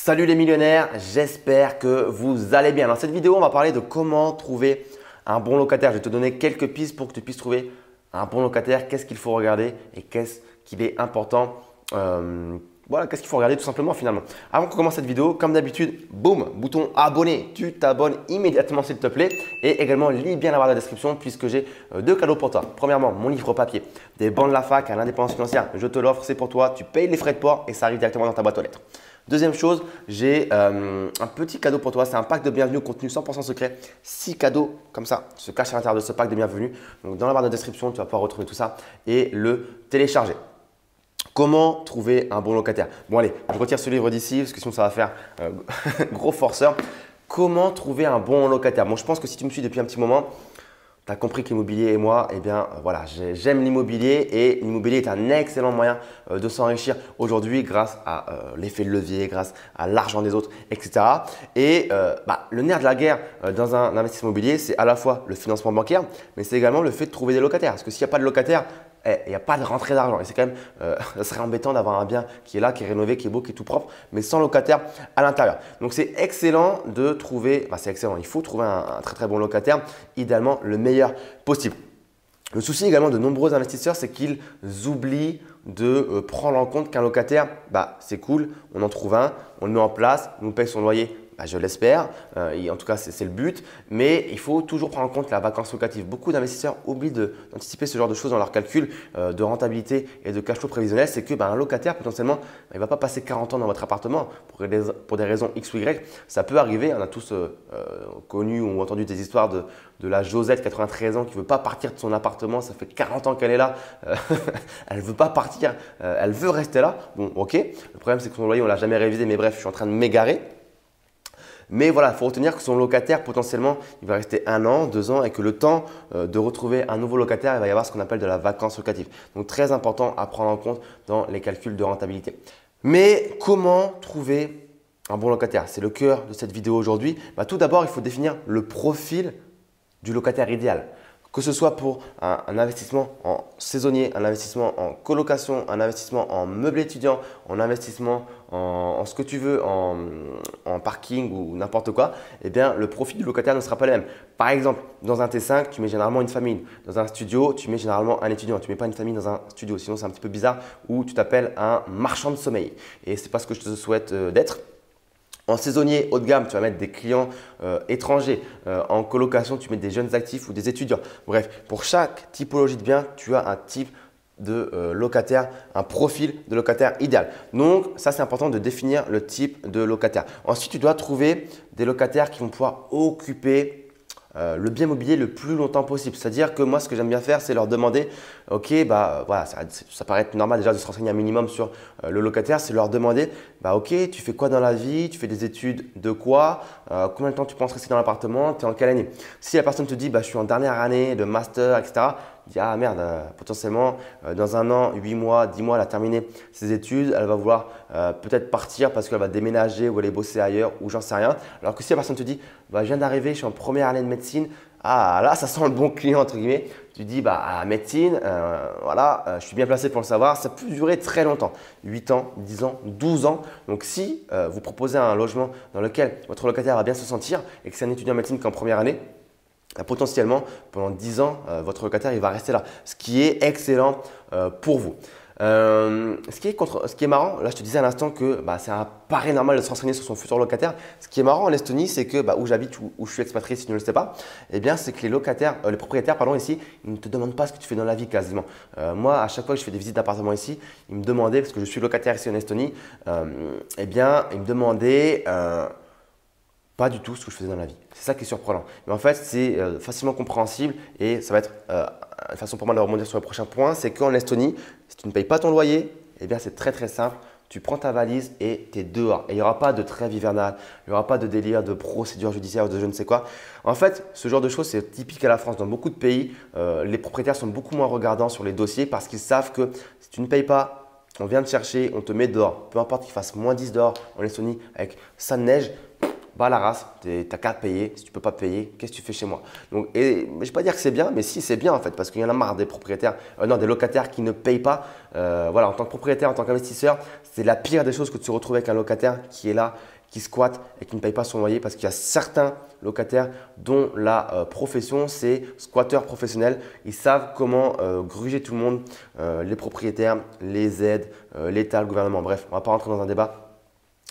Salut les millionnaires, j'espère que vous allez bien. Dans cette vidéo, on va parler de comment trouver un bon locataire. Je vais te donner quelques pistes pour que tu puisses trouver un bon locataire. Qu'est-ce qu'il faut regarder et qu'est-ce qu'il est important. Voilà, qu'est-ce qu'il faut regarder tout simplement finalement. Avant qu'on commence cette vidéo, comme d'habitude, boum, bouton abonner. Tu t'abonnes immédiatement s'il te plaît. Et également, lis bien la barre de description puisque j'ai deux cadeaux pour toi. Premièrement, mon livre papier, des bancs de la fac à l'indépendance financière. Je te l'offre, c'est pour toi. Tu payes les frais de port et ça arrive directement dans ta boîte aux lettres. Deuxième chose, j'ai un petit cadeau pour toi. C'est un pack de bienvenue contenu 100% secret. 6 cadeaux comme ça se cachent à l'intérieur de ce pack de bienvenue. Donc, dans la barre de description, tu vas pouvoir retrouver tout ça et le télécharger. Comment trouver un bon locataire? Bon allez, je retire ce livre d'ici parce que sinon ça va faire gros forceur. Comment trouver un bon locataire? Bon, je pense que si tu me suis depuis un petit moment, tu as compris que l'immobilier et moi, eh bien voilà, j'aime l'immobilier et l'immobilier est un excellent moyen de s'enrichir aujourd'hui grâce à l'effet de levier, grâce à l'argent des autres, etc. Et le nerf de la guerre dans un investissement immobilier, c'est à la fois le financement bancaire, mais c'est également le fait de trouver des locataires. Parce que s'il n'y a pas de locataire, il n'y a pas de rentrée d'argent. Et c'est quand même, ça serait embêtant d'avoir un bien qui est là, qui est rénové, qui est beau, qui est tout propre, mais sans locataire à l'intérieur. Donc, c'est excellent de trouver, c'est excellent, il faut trouver un très très bon locataire, idéalement le meilleur possible. Le souci également de nombreux investisseurs, c'est qu'ils oublient de prendre en compte qu'un locataire, c'est cool, on en trouve un, on le met en place, on nous paye son loyer. Je l'espère, en tout cas c'est le but, mais il faut toujours prendre en compte la vacance locative. Beaucoup d'investisseurs oublient d'anticiper ce genre de choses dans leur calcul de rentabilité et de cash flow prévisionnel. C'est que un locataire potentiellement, il ne va pas passer 40 ans dans votre appartement pour des raisons X ou Y. Ça peut arriver, on a tous connu ou entendu des histoires de la Josette, 93 ans, qui ne veut pas partir de son appartement. Ça fait 40 ans qu'elle est là, elle ne veut pas partir, elle veut rester là. Bon ok, le problème c'est que son loyer on ne l'a jamais révisé, mais bref, je suis en train de m'égarer. Mais voilà, il faut retenir que son locataire, potentiellement, il va rester 1 an, 2 ans et que le temps de retrouver un nouveau locataire, il va y avoir ce qu'on appelle de la vacance locative. Donc, très important à prendre en compte dans les calculs de rentabilité. Mais comment trouver un bon locataire? C'est le cœur de cette vidéo aujourd'hui. Tout d'abord, il faut définir le profil du locataire idéal. Que ce soit pour un investissement en saisonnier, un investissement en colocation, un investissement en meublé étudiant, en investissement en ce que tu veux, en parking ou n'importe quoi, eh bien, le profil du locataire ne sera pas le même. Par exemple, dans un T5, tu mets généralement une famille. Dans un studio, tu mets généralement un étudiant. Tu ne mets pas une famille dans un studio, sinon c'est un petit peu bizarre, ou tu t'appelles un marchand de sommeil. Et ce n'est pas ce que je te souhaite d'être. En saisonnier haut de gamme, tu vas mettre des clients étrangers. En colocation, tu mets des jeunes actifs ou des étudiants. Bref, pour chaque typologie de bien, tu as un type de locataire, un profil de locataire idéal. Donc, ça, c'est important de définir le type de locataire. Ensuite, tu dois trouver des locataires qui vont pouvoir occuper le bien immobilier le plus longtemps possible. C'est-à-dire que moi, ce que j'aime bien faire, c'est leur demander, ok, voilà, ça paraît être normal déjà de se renseigner un minimum sur le locataire, c'est leur demander, ok, tu fais quoi dans la vie, tu fais des études de quoi, combien de temps tu penses rester dans l'appartement, tu es en quelle année? Si la personne te dit, je suis en dernière année de master, etc., dis, ah merde, potentiellement dans 1 an, 8 mois, 10 mois, elle a terminé ses études, elle va vouloir peut-être partir parce qu'elle va déménager ou aller bosser ailleurs ou j'en sais rien. Alors que si la personne te dit, je viens d'arriver, je suis en première année de médecine, ah là, ça sent le bon client entre guillemets. Tu dis, à médecine, voilà, je suis bien placé pour le savoir, ça peut durer très longtemps, 8 ans, 10 ans, 12 ans. Donc si vous proposez un logement dans lequel votre locataire va bien se sentir et que c'est un étudiant en médecine qui est en première année, potentiellement, pendant 10 ans, votre locataire il va rester là, ce qui est excellent pour vous. Ce qui est marrant, là je te disais à l'instant que c'est un pari normal de se renseigner sur son futur locataire. Ce qui est marrant en Estonie, c'est que où j'habite, où je suis expatrié si tu ne le sais pas, eh bien c'est que les propriétaires ici, ils ne te demandent pas ce que tu fais dans la vie quasiment. Moi, à chaque fois que je fais des visites d'appartements ici, ils me demandaient, parce que je suis locataire ici en Estonie, eh bien ils me demandaient pas du tout ce que je faisais dans la vie. C'est ça qui est surprenant. Mais en fait, c'est facilement compréhensible et ça va être une façon pour moi de rebondir sur le prochain point. C'est qu'en Estonie, si tu ne payes pas ton loyer, eh bien c'est très très simple. Tu prends ta valise et tu es dehors. Et il n'y aura pas de trêve hivernale, il n'y aura pas de délire, de procédure judiciaire ou de je ne sais quoi. En fait, ce genre de choses, c'est typique à la France. Dans beaucoup de pays, les propriétaires sont beaucoup moins regardants sur les dossiers parce qu'ils savent que si tu ne payes pas, on vient te chercher, on te met dehors. Peu importe qu'il fasse -10 dehors en Estonie avec ça de neige, bah la race, tu n'as qu'à payer. Si tu ne peux pas payer, qu'est-ce que tu fais chez moi? Donc, je ne vais pas dire que c'est bien, mais si c'est bien en fait, parce qu'il y en a marre des propriétaires, non, des locataires qui ne payent pas. Voilà, en tant que propriétaire, en tant qu'investisseur, c'est la pire des choses que de se retrouver avec un locataire qui est là, qui squatte et qui ne paye pas son loyer, parce qu'il y a certains locataires dont la profession c'est squatteur professionnel. Ils savent comment gruger tout le monde, les propriétaires, les aides, l'État, le gouvernement. Bref, on ne va pas rentrer dans un débat.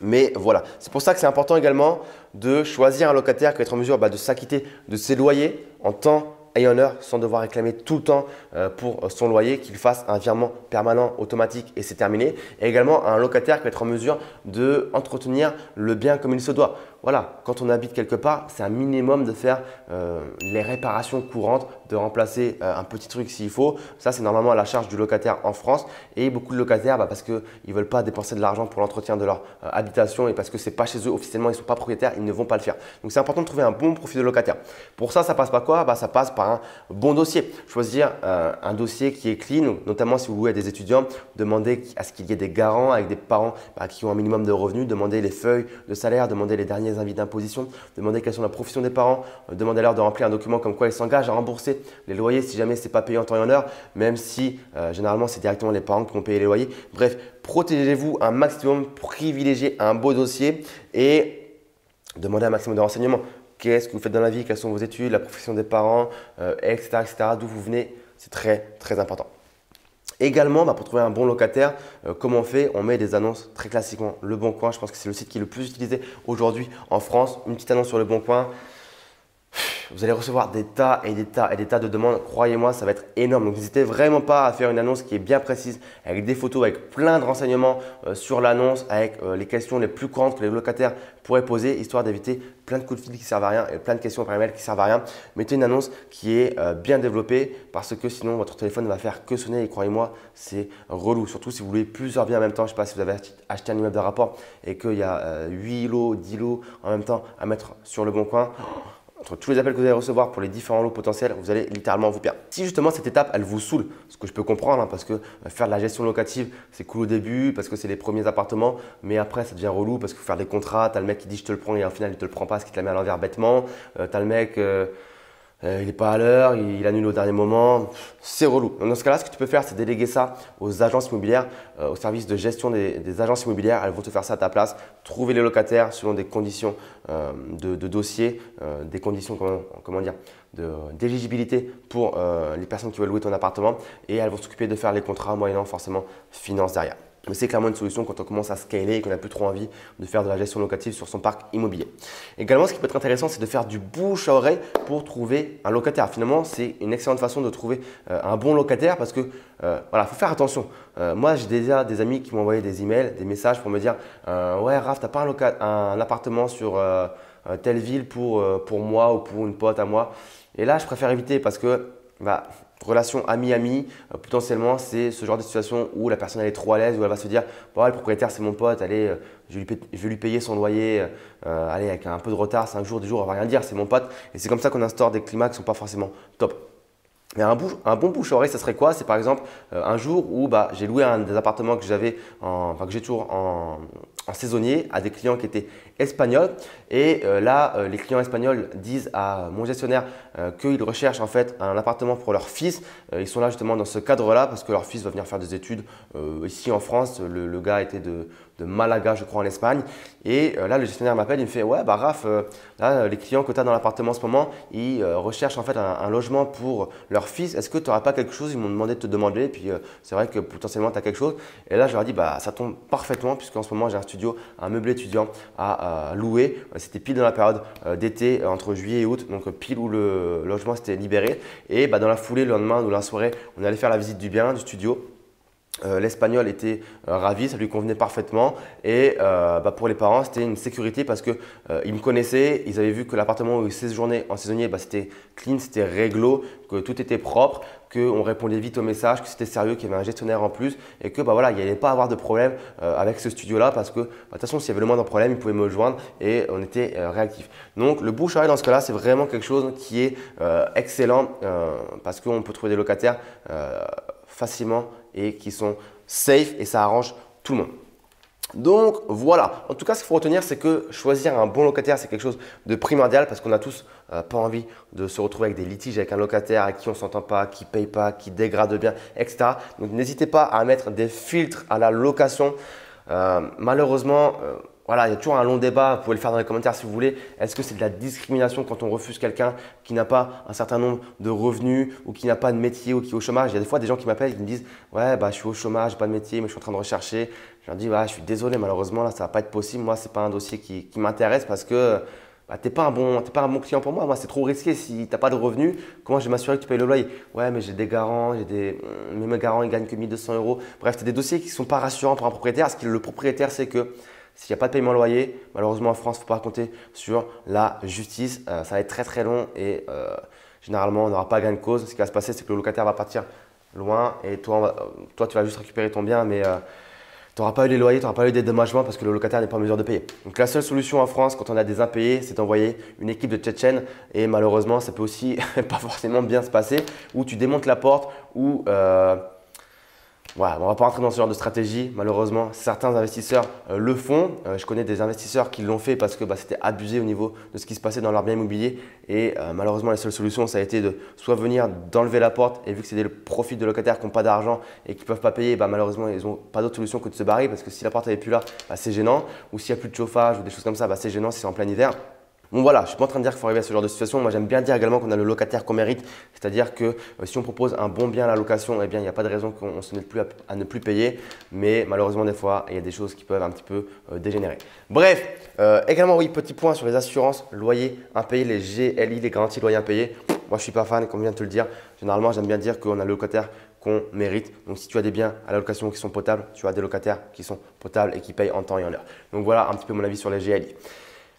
Mais voilà, c'est pour ça que c'est important également de choisir un locataire qui va être en mesure de s'acquitter de ses loyers en temps et en heure sans devoir réclamer tout le temps pour son loyer, qu'il fasse un virement permanent automatique et c'est terminé. Et également un locataire qui va être en mesure d'entretenir le bien comme il se doit. Voilà, quand on habite quelque part, c'est un minimum de faire les réparations courantes, de remplacer un petit truc s'il faut. Ça, c'est normalement à la charge du locataire en France. Et beaucoup de locataires, parce qu'ils ne veulent pas dépenser de l'argent pour l'entretien de leur habitation et parce que ce n'est pas chez eux officiellement, ils ne sont pas propriétaires, ils ne vont pas le faire. Donc, c'est important de trouver un bon profil de locataire. Pour ça, ça passe par quoi? Ça passe par un bon dossier. Choisir un dossier qui est clean, notamment si vous louez à des étudiants, demandez à ce qu'il y ait des garants avec des parents qui ont un minimum de revenus, demandez les feuilles de salaire, demandez les derniers avis d'imposition, demandez quelles sont la profession des parents, demandez-leur de remplir un document comme quoi ils s'engagent à rembourser les loyers si jamais ce n'est pas payé en temps et en heure, même si généralement c'est directement les parents qui vont payer les loyers. Bref, protégez-vous un maximum, privilégiez un beau dossier et demandez un maximum de renseignements. Qu'est-ce que vous faites dans la vie, quelles sont vos études, la profession des parents, etc., d'où vous venez, c'est très très important. Également, pour trouver un bon locataire, comment on fait? On met des annonces très classiquement. Le Bon Coin, je pense que c'est le site qui est le plus utilisé aujourd'hui en France. Une petite annonce sur Le Bon Coin. Vous allez recevoir des tas et des tas et des tas de demandes. Croyez-moi, ça va être énorme. Donc, n'hésitez vraiment pas à faire une annonce qui est bien précise, avec des photos, avec plein de renseignements sur l'annonce, avec les questions les plus courantes que les locataires pourraient poser, histoire d'éviter plein de coups de fil qui ne servent à rien et plein de questions par email qui ne servent à rien. Mettez une annonce qui est bien développée parce que sinon, votre téléphone ne va faire que sonner et croyez-moi, c'est relou. Surtout si vous voulez plusieurs biens en même temps. Je ne sais pas si vous avez acheté un immeuble de rapport et qu'il y a 8 lots, 10 lots en même temps à mettre sur Le Bon Coin. Entre tous les appels que vous allez recevoir pour les différents lots potentiels, vous allez littéralement vous perdre. Si justement cette étape, elle vous saoule, ce que je peux comprendre, parce que faire de la gestion locative, c'est cool au début, parce que c'est les premiers appartements, mais après ça devient relou parce qu'il faut faire des contrats, tu as le mec qui dit je te le prends et au final il ne te le prend pas parce qu'il te la met à l'envers bêtement, tu as le mec… il n'est pas à l'heure, il annule au dernier moment, c'est relou. Donc dans ce cas-là, ce que tu peux faire, c'est déléguer ça aux agences immobilières, au service de gestion des agences immobilières. Elles vont te faire ça à ta place. Trouver les locataires selon des conditions de dossier, des conditions comment dire, d'éligibilité pour les personnes qui veulent louer ton appartement et elles vont s'occuper de faire les contrats moyennant forcément finance derrière. Mais c'est clairement une solution quand on commence à scaler et qu'on n'a plus trop envie de faire de la gestion locative sur son parc immobilier. Également, ce qui peut être intéressant, c'est de faire du bouche à oreille pour trouver un locataire. Finalement, c'est une excellente façon de trouver un bon locataire parce que voilà, faut faire attention. Moi, j'ai déjà des amis qui m'ont envoyé des emails, des messages pour me dire ouais, Raph, t'as pas un appartement sur telle ville pour moi ou pour une pote à moi. Et là, je préfère éviter parce que relation ami-ami, potentiellement, c'est ce genre de situation où la personne elle est trop à l'aise, où elle va se dire bon, le propriétaire c'est mon pote, allez, je vais lui payer son loyer, allez, avec un peu de retard, 5 jours, 10 jours, on va rien dire, c'est mon pote. Et c'est comme ça qu'on instaure des climats qui ne sont pas forcément top. Mais un bon bouche à oreille, ça serait quoi? C'est par exemple un jour où j'ai loué un des appartements que j'avais, que j'ai toujours en saisonnier à des clients qui étaient espagnols. Et là, les clients espagnols disent à mon gestionnaire qu'ils recherchent en fait un appartement pour leur fils. Ils sont là justement dans ce cadre-là parce que leur fils va venir faire des études ici en France. Le gars était de Malaga, je crois, en Espagne. Et là, le gestionnaire m'appelle, il me fait ouais, Raph, là, les clients que tu as dans l'appartement en ce moment, ils recherchent en fait un logement pour leur fils. Est-ce que tu n'auras pas quelque chose? Ils m'ont demandé de te demander. Et puis, c'est vrai que potentiellement, tu as quelque chose. Et là, je leur ai dit ça tombe parfaitement puisqu'en ce moment, j'ai un studio, un meublé étudiant à louer. C'était pile dans la période d'été, entre juillet et août, donc pile où le logement s'était libéré. Et dans la foulée, le lendemain ou la soirée, on allait faire la visite du bien, du studio. L'Espagnol était ravi, ça lui convenait parfaitement et pour les parents c'était une sécurité parce que ils me connaissaient, ils avaient vu que l'appartement où ils séjournaient en saisonnier c'était clean, c'était réglo, que tout était propre, qu'on répondait vite aux messages, que c'était sérieux, qu'il y avait un gestionnaire en plus et que voilà, il n'y allait pas avoir de problème avec ce studio là parce que de toute façon s'il y avait le moindre problème ils pouvaient me joindre et on était réactifs. Donc le bouche à oreille dans ce cas là c'est vraiment quelque chose qui est excellent parce qu'on peut trouver des locataires facilement et qui sont safe et ça arrange tout le monde. Donc voilà, en tout cas ce qu'il faut retenir c'est que choisir un bon locataire c'est quelque chose de primordial parce qu'on a tous pas envie de se retrouver avec des litiges avec un locataire avec qui on ne s'entend pas, qui ne paye pas, qui dégrade bien, etc. Donc n'hésitez pas à mettre des filtres à la location. Malheureusement, voilà, il y a toujours un long débat, vous pouvez le faire dans les commentaires si vous voulez. Est-ce que c'est de la discrimination quand on refuse quelqu'un qui n'a pas un certain nombre de revenus ou qui n'a pas de métier ou qui est au chômage? Il y a des fois des gens qui m'appellent et qui me disent « Ouais, bah, je suis au chômage, j'ai pas de métier, mais je suis en train de rechercher. » Je leur dis bah, « Je suis désolé, malheureusement, là, ça va pas être possible. Moi, ce n'est pas un dossier qui m'intéresse parce que bah, tu n'es pas un bon client pour moi. Moi, c'est trop risqué. Si tu n'as pas de revenus, comment je vais m'assurer que tu payes le loyer? Ouais, mais j'ai des garants, mais mes garants, ils gagnent que 1200 euros. Bref, c'est des dossiers qui ne sont pas rassurants pour un propriétaire. Ce que le propriétaire, c'est que s'il n'y a pas de paiement de loyer, malheureusement en France, il ne faut pas compter sur la justice. Ça va être très très long et généralement, on n'aura pas gain de cause. Ce qui va se passer, c'est que le locataire va partir loin et toi, tu vas juste récupérer ton bien, mais tu n'auras pas eu les loyers, tu n'auras pas eu des dédommagements parce que le locataire n'est pas en mesure de payer. Donc la seule solution en France quand on a des impayés, c'est d'envoyer une équipe de Tchétchènes et malheureusement, ça peut aussi pas forcément bien se passer où tu démontes la porte ou voilà, on ne va pas rentrer dans ce genre de stratégie. Malheureusement, certains investisseurs le font. Je connais des investisseurs qui l'ont fait parce que c'était abusé au niveau de ce qui se passait dans leur bien immobilier. Et malheureusement, la seule solution, ça a été de soit venir d'enlever la porte. Et vu que c'est des profits de locataires qui n'ont pas d'argent et qui ne peuvent pas payer, malheureusement, ils n'ont pas d'autre solution que de se barrer parce que si la porte n'est plus là, c'est gênant. Ou s'il n'y a plus de chauffage ou des choses comme ça, c'est gênant si c'est en plein hiver. Bon voilà, je ne suis pas en train de dire qu'il faut arriver à ce genre de situation. Moi, j'aime bien dire également qu'on a le locataire qu'on mérite. C'est-à-dire que si on propose un bon bien à la location, eh bien, il n'y a pas de raison qu'on se mette plus à ne plus payer. Mais malheureusement, des fois, il y a des choses qui peuvent un petit peu dégénérer. Bref, également, oui, petit point sur les assurances, loyers impayés, les GLI, les garanties loyers impayés. Moi, je ne suis pas fan, comme je viens de te le dire. Généralement, j'aime bien dire qu'on a le locataire qu'on mérite. Donc, si tu as des biens à la location qui sont potables, tu as des locataires qui sont potables et qui payent en temps et en heure. Donc, voilà un petit peu mon avis sur les GLI.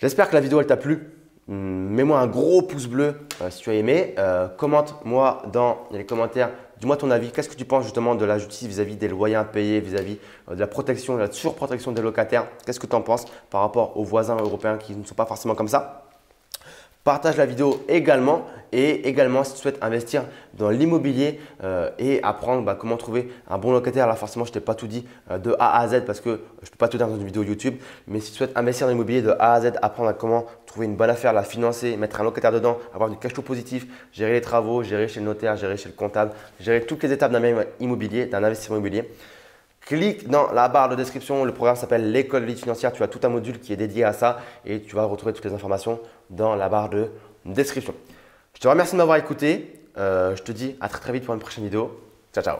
J'espère que la vidéo elle t'a plu. Mets-moi un gros pouce bleu si tu as aimé. Commente-moi dans les commentaires. Dis-moi ton avis. Qu'est-ce que tu penses justement de la justice vis-à-vis des loyers impayés, vis-à-vis de la protection, de la surprotection des locataires? Qu'est-ce que tu en penses par rapport aux voisins européens qui ne sont pas forcément comme ça? Partage la vidéo également et également si tu souhaites investir dans l'immobilier et apprendre comment trouver un bon locataire. Là forcément je ne t'ai pas tout dit de A à Z parce que je ne peux pas tout dire dans une vidéo YouTube. Mais si tu souhaites investir dans l'immobilier de A à Z, apprendre à comment trouver une bonne affaire, la financer, mettre un locataire dedans, avoir du cash flow positif, gérer les travaux, gérer chez le notaire, gérer chez le comptable, gérer toutes les étapes d'un bien immobilier, d'un investissement immobilier. Clique dans la barre de description, le programme s'appelle l'école de vie financière, tu as tout un module qui est dédié à ça et tu vas retrouver toutes les informations dans la barre de description. Je te remercie de m'avoir écouté, je te dis à très vite pour une prochaine vidéo. Ciao, ciao.